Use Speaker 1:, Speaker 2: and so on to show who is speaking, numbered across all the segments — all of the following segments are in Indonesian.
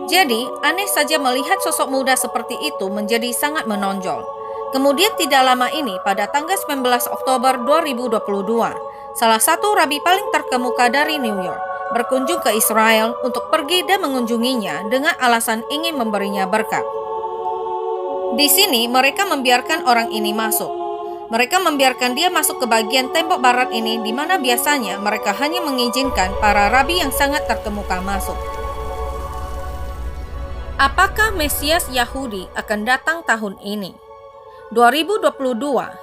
Speaker 1: Jadi, aneh saja melihat sosok muda seperti itu menjadi sangat menonjol. Kemudian tidak lama ini, pada tanggal 19 Oktober 2022, salah satu rabi paling terkemuka dari New York berkunjung ke Israel untuk pergi dan mengunjunginya dengan alasan ingin memberinya berkat. Di sini mereka membiarkan orang ini masuk. Mereka membiarkan dia masuk ke bagian tembok barat ini, di mana biasanya mereka hanya mengizinkan para rabi yang sangat terkemuka masuk. Apakah Mesias Yahudi akan datang tahun ini? 2022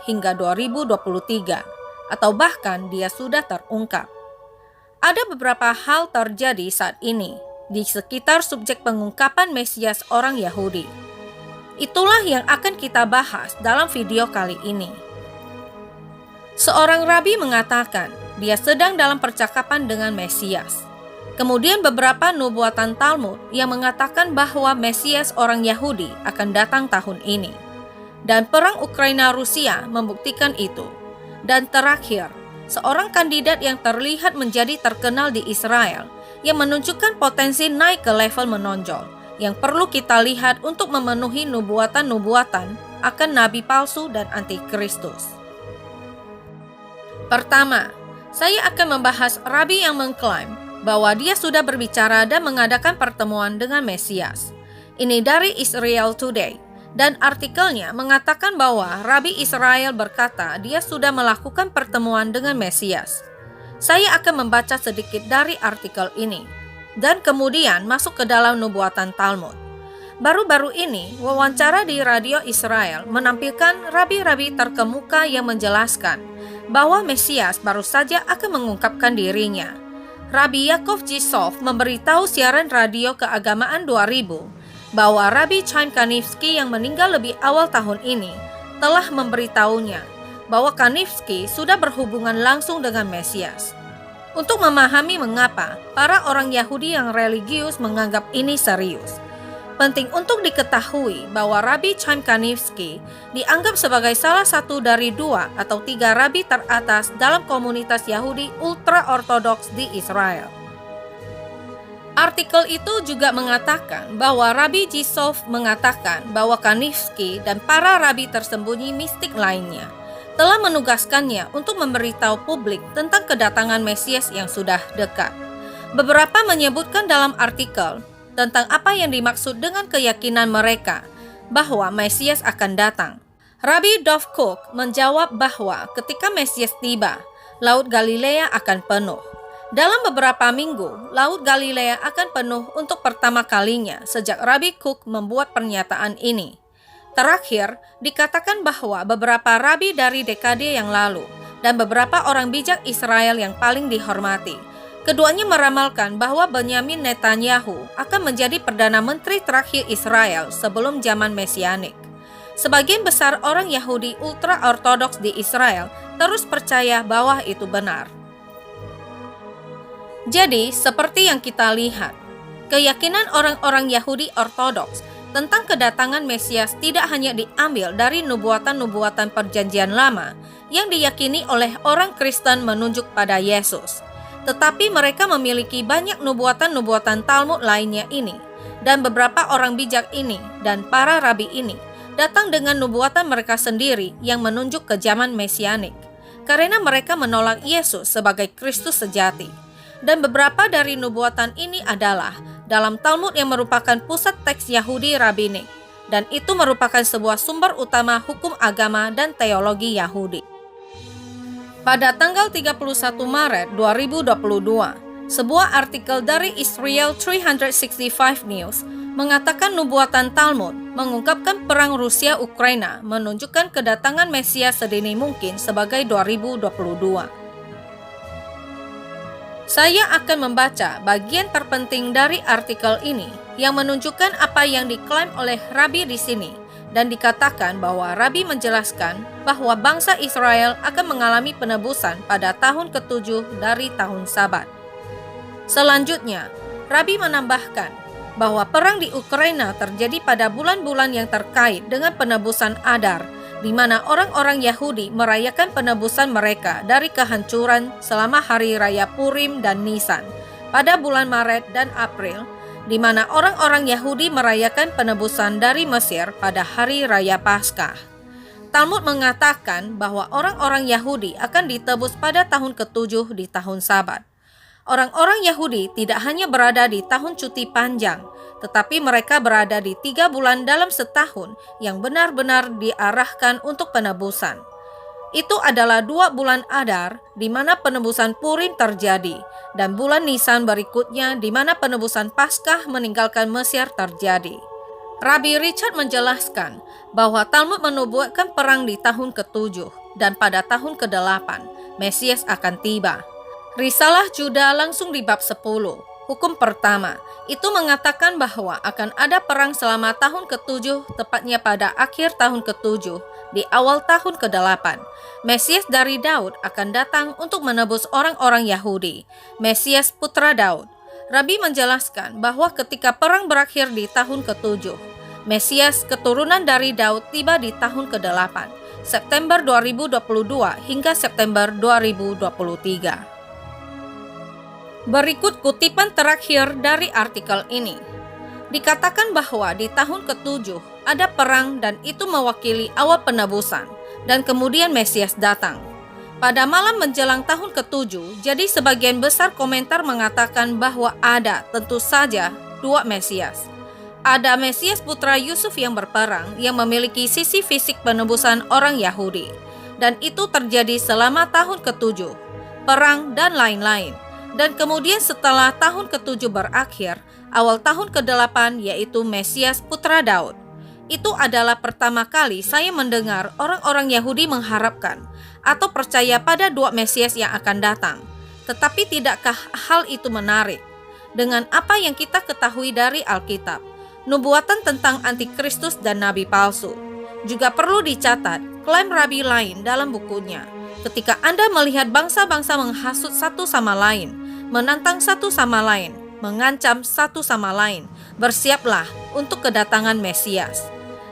Speaker 1: hingga 2023, atau bahkan dia sudah terungkap. Ada beberapa hal terjadi saat ini di sekitar subjek pengungkapan Mesias orang Yahudi. Itulah yang akan kita bahas dalam video kali ini. Seorang rabi mengatakan dia sedang dalam percakapan dengan Mesias. Kemudian beberapa nubuatan Talmud yang mengatakan bahwa Mesias orang Yahudi akan datang tahun ini. Dan perang Ukraina-Rusia membuktikan itu. Dan terakhir, seorang kandidat yang terlihat menjadi terkenal di Israel yang menunjukkan potensi naik ke level menonjol yang perlu kita lihat untuk memenuhi nubuatan-nubuatan akan nabi palsu dan antikristus. Pertama, saya akan membahas rabi yang mengklaim bahwa dia sudah berbicara dan mengadakan pertemuan dengan Mesias. Ini dari Israel Today. Dan artikelnya mengatakan bahwa Rabi Israel berkata dia sudah melakukan pertemuan dengan Mesias. Saya akan membaca sedikit dari artikel ini, dan kemudian masuk ke dalam nubuatan Talmud. Baru-baru ini, wawancara di radio Israel menampilkan rabi-rabi terkemuka yang menjelaskan bahwa Mesias baru saja akan mengungkapkan dirinya. Rabi Yaakov Jisov memberitahu siaran radio keagamaan 2000 bahwa Rabi Chaim Kanivsky yang meninggal lebih awal tahun ini telah memberitahunya bahwa Kanivsky sudah berhubungan langsung dengan Mesias. Untuk memahami mengapa para orang Yahudi yang religius menganggap ini serius, penting untuk diketahui bahwa Rabi Chaim Kanivsky dianggap sebagai salah satu dari 2 atau 3 rabi teratas dalam komunitas Yahudi ultra-ortodoks di Israel. Artikel itu juga mengatakan bahwa Rabi Jisov mengatakan bahwa Kanivsky dan para rabi tersembunyi mistik lainnya telah menugaskannya untuk memberitahu publik tentang kedatangan Mesias yang sudah dekat. Beberapa menyebutkan dalam artikel tentang apa yang dimaksud dengan keyakinan mereka bahwa Mesias akan datang. Rabbi Dov Cook menjawab bahwa ketika Mesias tiba, Laut Galilea akan penuh. Dalam beberapa minggu, Laut Galilea akan penuh untuk pertama kalinya sejak Rabbi Cook membuat pernyataan ini. Terakhir, dikatakan bahwa beberapa rabi dari dekade yang lalu dan beberapa orang bijak Israel yang paling dihormati, keduanya meramalkan bahwa Benyamin Netanyahu akan menjadi Perdana Menteri terakhir Israel sebelum zaman Mesianik. Sebagian besar orang Yahudi ultra-ortodoks di Israel terus percaya bahwa itu benar. Jadi, seperti yang kita lihat, keyakinan orang-orang Yahudi ortodoks tentang kedatangan Mesias tidak hanya diambil dari nubuatan-nubuatan Perjanjian Lama yang diyakini oleh orang Kristen menunjuk pada Yesus, tetapi mereka memiliki banyak nubuatan-nubuatan Talmud lainnya ini, dan beberapa orang bijak ini dan para rabi ini datang dengan nubuatan mereka sendiri yang menunjuk ke zaman Mesianik, karena mereka menolak Yesus sebagai Kristus sejati. Dan beberapa dari nubuatan ini adalah dalam Talmud yang merupakan pusat teks Yahudi Rabbinik, dan itu merupakan sebuah sumber utama hukum agama dan teologi Yahudi. Pada tanggal 31 Maret 2022, sebuah artikel dari Israel 365 News mengatakan nubuatan Talmud mengungkapkan perang Rusia-Ukraina menunjukkan kedatangan Mesias sedini mungkin sebagai 2022. Saya akan membaca bagian terpenting dari artikel ini yang menunjukkan apa yang diklaim oleh Rabi di sini, dan dikatakan bahwa Rabi menjelaskan bahwa bangsa Israel akan mengalami penebusan pada tahun ke-7 dari tahun Sabat. Selanjutnya, Rabi menambahkan bahwa perang di Ukraina terjadi pada bulan-bulan yang terkait dengan penebusan Adar, di mana orang-orang Yahudi merayakan penebusan mereka dari kehancuran selama hari raya Purim dan Nisan pada bulan Maret dan April, di mana orang-orang Yahudi merayakan penebusan dari Mesir pada hari raya Paskah. Talmud mengatakan bahwa orang-orang Yahudi akan ditebus pada tahun ke-7 di tahun Sabat. Orang-orang Yahudi tidak hanya berada di tahun cuti panjang, tetapi mereka berada di 3 bulan dalam setahun yang benar-benar diarahkan untuk penebusan. Itu adalah 2 bulan Adar di mana penebusan Purim terjadi, dan bulan Nisan berikutnya di mana penebusan Paskah meninggalkan Mesir terjadi. Rabbi Richard menjelaskan bahwa Talmud menubuatkan perang di tahun ke-7 dan pada tahun ke-8 Mesias akan tiba. Risalah Juda langsung di bab 10, hukum pertama, itu mengatakan bahwa akan ada perang selama tahun ke-7, tepatnya pada akhir tahun ke-7, di awal tahun ke-8. Mesias dari Daud akan datang untuk menebus orang-orang Yahudi, Mesias putra Daud. Rabi menjelaskan bahwa ketika perang berakhir di tahun ke-7, Mesias keturunan dari Daud tiba di tahun ke-8, September 2022 hingga September 2023. Berikut kutipan terakhir dari artikel ini. Dikatakan bahwa di tahun ke-7 ada perang dan itu mewakili awal penebusan, dan kemudian Mesias datang. Pada malam menjelang tahun ke-7, jadi sebagian besar komentar mengatakan bahwa ada tentu saja 2 Mesias. Ada Mesias putra Yusuf yang berperang, yang memiliki sisi fisik penebusan orang Yahudi, dan itu terjadi selama tahun ke-7, perang dan lain-lain. Dan kemudian setelah tahun ke-7 berakhir, awal tahun ke-8 yaitu Mesias putra Daud. Itu adalah pertama kali saya mendengar orang-orang Yahudi mengharapkan atau percaya pada 2 Mesias yang akan datang. Tetapi tidakkah hal itu menarik? Dengan apa yang kita ketahui dari Alkitab, nubuatan tentang antikristus dan nabi palsu. Juga perlu dicatat klaim rabi lain dalam bukunya. Ketika Anda melihat bangsa-bangsa menghasut satu sama lain, menantang satu sama lain, mengancam satu sama lain, bersiaplah untuk kedatangan Mesias.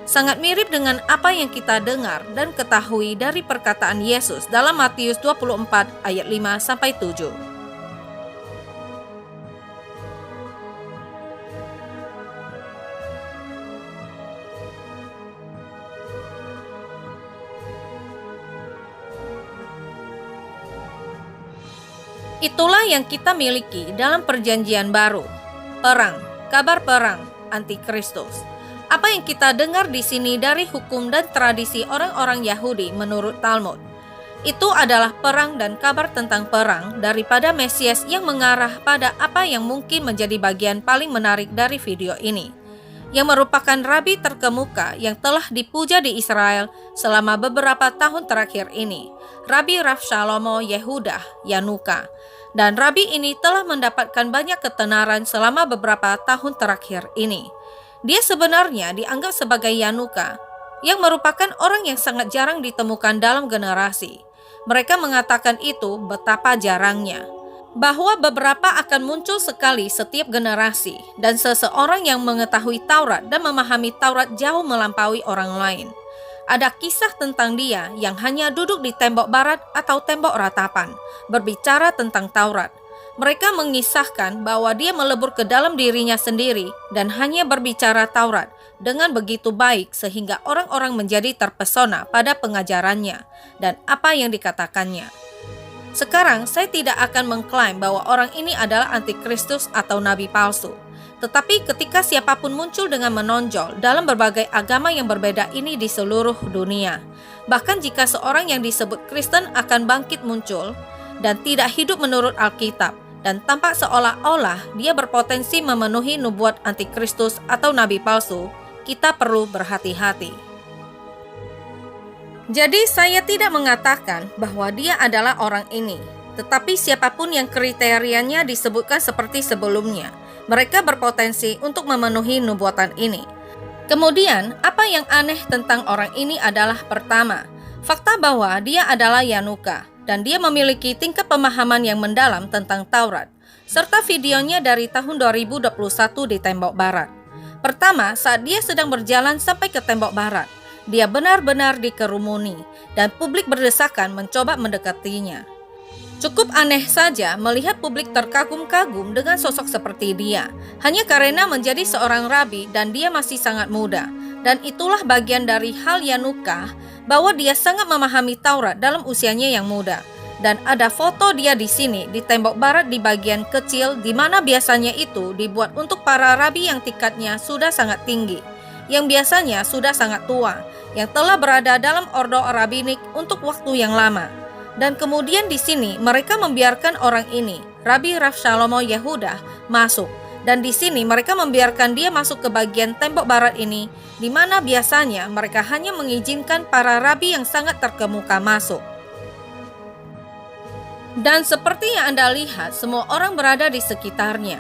Speaker 1: Sangat mirip dengan apa yang kita dengar dan ketahui dari perkataan Yesus dalam Matius 24 ayat 5-7. Itulah yang kita miliki dalam perjanjian baru. Perang, kabar perang, antikristus. Apa yang kita dengar di sini dari hukum dan tradisi orang-orang Yahudi menurut Talmud, itu adalah perang dan kabar tentang perang daripada Mesias yang mengarah pada apa yang mungkin menjadi bagian paling menarik dari video ini, yang merupakan rabi terkemuka yang telah dipuja di Israel selama beberapa tahun terakhir ini, Rabi Rav Shalomo Yehudah Yanuka. Dan rabi ini telah mendapatkan banyak ketenaran selama beberapa tahun terakhir ini. Dia sebenarnya dianggap sebagai Yanuka, yang merupakan orang yang sangat jarang ditemukan dalam generasi. Mereka mengatakan itu betapa jarangnya, bahwa beberapa akan muncul sekali setiap generasi, dan seseorang yang mengetahui Taurat dan memahami Taurat jauh melampaui orang lain. Ada kisah tentang dia yang hanya duduk di tembok barat atau tembok ratapan, berbicara tentang Taurat. Mereka mengisahkan bahwa dia melebur ke dalam dirinya sendiri dan hanya berbicara Taurat dengan begitu baik sehingga orang-orang menjadi terpesona pada pengajarannya dan apa yang dikatakannya. Sekarang saya tidak akan mengklaim bahwa orang ini adalah antikristus atau nabi palsu. Tetapi ketika siapapun muncul dengan menonjol dalam berbagai agama yang berbeda ini di seluruh dunia, bahkan jika seorang yang disebut Kristen akan bangkit muncul dan tidak hidup menurut Alkitab dan tampak seolah-olah dia berpotensi memenuhi nubuat antikristus atau nabi palsu, kita perlu berhati-hati. Jadi saya tidak mengatakan bahwa dia adalah orang ini, tetapi siapapun yang kriterianya disebutkan seperti sebelumnya, mereka berpotensi untuk memenuhi nubuatan ini. Kemudian, apa yang aneh tentang orang ini adalah pertama, fakta bahwa dia adalah Yanuka, dan dia memiliki tingkat pemahaman yang mendalam tentang Taurat, serta videonya dari tahun 2021 di tembok barat. Pertama, saat dia sedang berjalan sampai ke tembok barat, dia benar-benar dikerumuni, dan publik berdesakan mencoba mendekatinya. Cukup aneh saja melihat publik terkagum-kagum dengan sosok seperti dia, hanya karena menjadi seorang rabi dan dia masih sangat muda. Dan itulah bagian dari hal Yanukah, bahwa dia sangat memahami Taurat dalam usianya yang muda. Dan ada foto dia di sini di tembok barat di bagian kecil, di mana biasanya itu dibuat untuk para rabi yang tingkatnya sudah sangat tinggi, yang biasanya sudah sangat tua, yang telah berada dalam ordo rabinik untuk waktu yang lama. Dan kemudian di sini mereka membiarkan orang ini, Rabi Rav Shlomo Yehuda, masuk. Dan di sini mereka membiarkan dia masuk ke bagian tembok barat ini, di mana biasanya mereka hanya mengizinkan para rabi yang sangat terkemuka masuk. Dan seperti yang Anda lihat, semua orang berada di sekitarnya,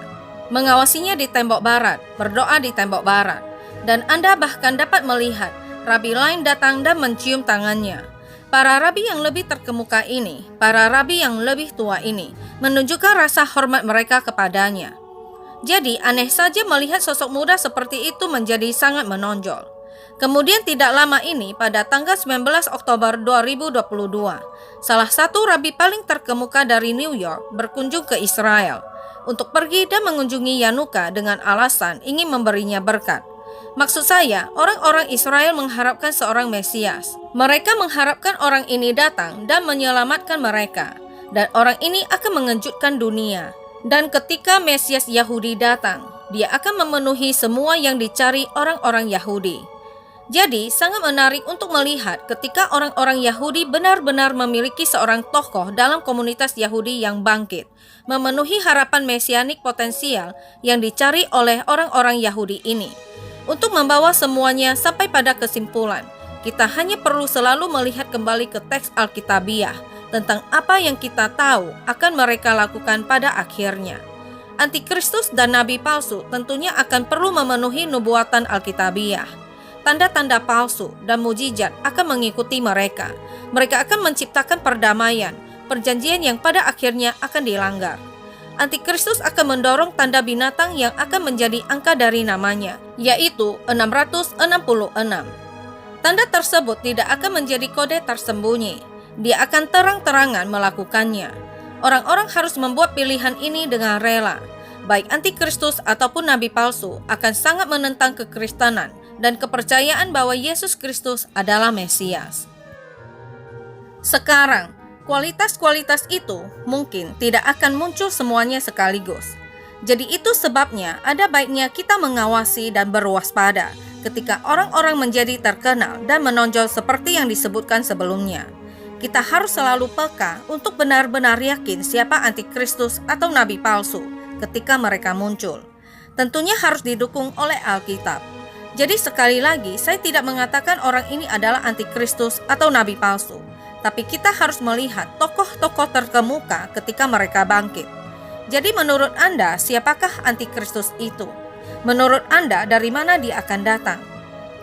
Speaker 1: mengawasinya di tembok barat, berdoa di tembok barat. Dan Anda bahkan dapat melihat rabi lain datang dan mencium tangannya. Para rabi yang lebih terkemuka ini, para rabi yang lebih tua ini, menunjukkan rasa hormat mereka kepadanya. Jadi aneh saja melihat sosok muda seperti itu menjadi sangat menonjol. Kemudian tidak lama ini, pada tanggal 19 Oktober 2022, salah satu rabi paling terkemuka dari New York berkunjung ke Israel untuk pergi dan mengunjungi Yanukah dengan alasan ingin memberinya berkat. Maksud saya, orang-orang Israel mengharapkan seorang Mesias. Mereka mengharapkan orang ini datang dan menyelamatkan mereka. Dan orang ini akan mengejutkan dunia. Dan ketika Mesias Yahudi datang, dia akan memenuhi semua yang dicari orang-orang Yahudi. Jadi, sangat menarik untuk melihat ketika orang-orang Yahudi benar-benar memiliki seorang tokoh dalam komunitas Yahudi yang bangkit, memenuhi harapan mesianik potensial yang dicari oleh orang-orang Yahudi ini. Untuk membawa semuanya sampai pada kesimpulan, kita hanya perlu selalu melihat kembali ke teks Alkitabiah tentang apa yang kita tahu akan mereka lakukan pada akhirnya. Antikristus dan nabi palsu tentunya akan perlu memenuhi nubuatan Alkitabiah. Tanda-tanda palsu dan mujizat akan mengikuti mereka. Mereka akan menciptakan perdamaian, perjanjian yang pada akhirnya akan dilanggar. Antikristus akan mendorong tanda binatang yang akan menjadi angka dari namanya, yaitu 666. Tanda tersebut tidak akan menjadi kode tersembunyi. Dia akan terang-terangan melakukannya. Orang-orang harus membuat pilihan ini dengan rela. Baik antikristus ataupun nabi palsu akan sangat menentang kekristenan dan kepercayaan bahwa Yesus Kristus adalah Mesias. Sekarang, kualitas-kualitas itu mungkin tidak akan muncul semuanya sekaligus. Jadi itu sebabnya ada baiknya kita mengawasi dan berwaspada ketika orang-orang menjadi terkenal dan menonjol seperti yang disebutkan sebelumnya. Kita harus selalu peka untuk benar-benar yakin siapa antikristus atau nabi palsu ketika mereka muncul. Tentunya harus didukung oleh Alkitab. Jadi sekali lagi, saya tidak mengatakan orang ini adalah antikristus atau nabi palsu. Tapi kita harus melihat tokoh-tokoh terkemuka ketika mereka bangkit. Jadi menurut Anda, siapakah antikristus itu? Menurut Anda, dari mana dia akan datang?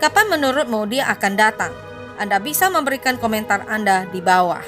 Speaker 1: Kapan menurutmu dia akan datang? Anda bisa memberikan komentar Anda di bawah.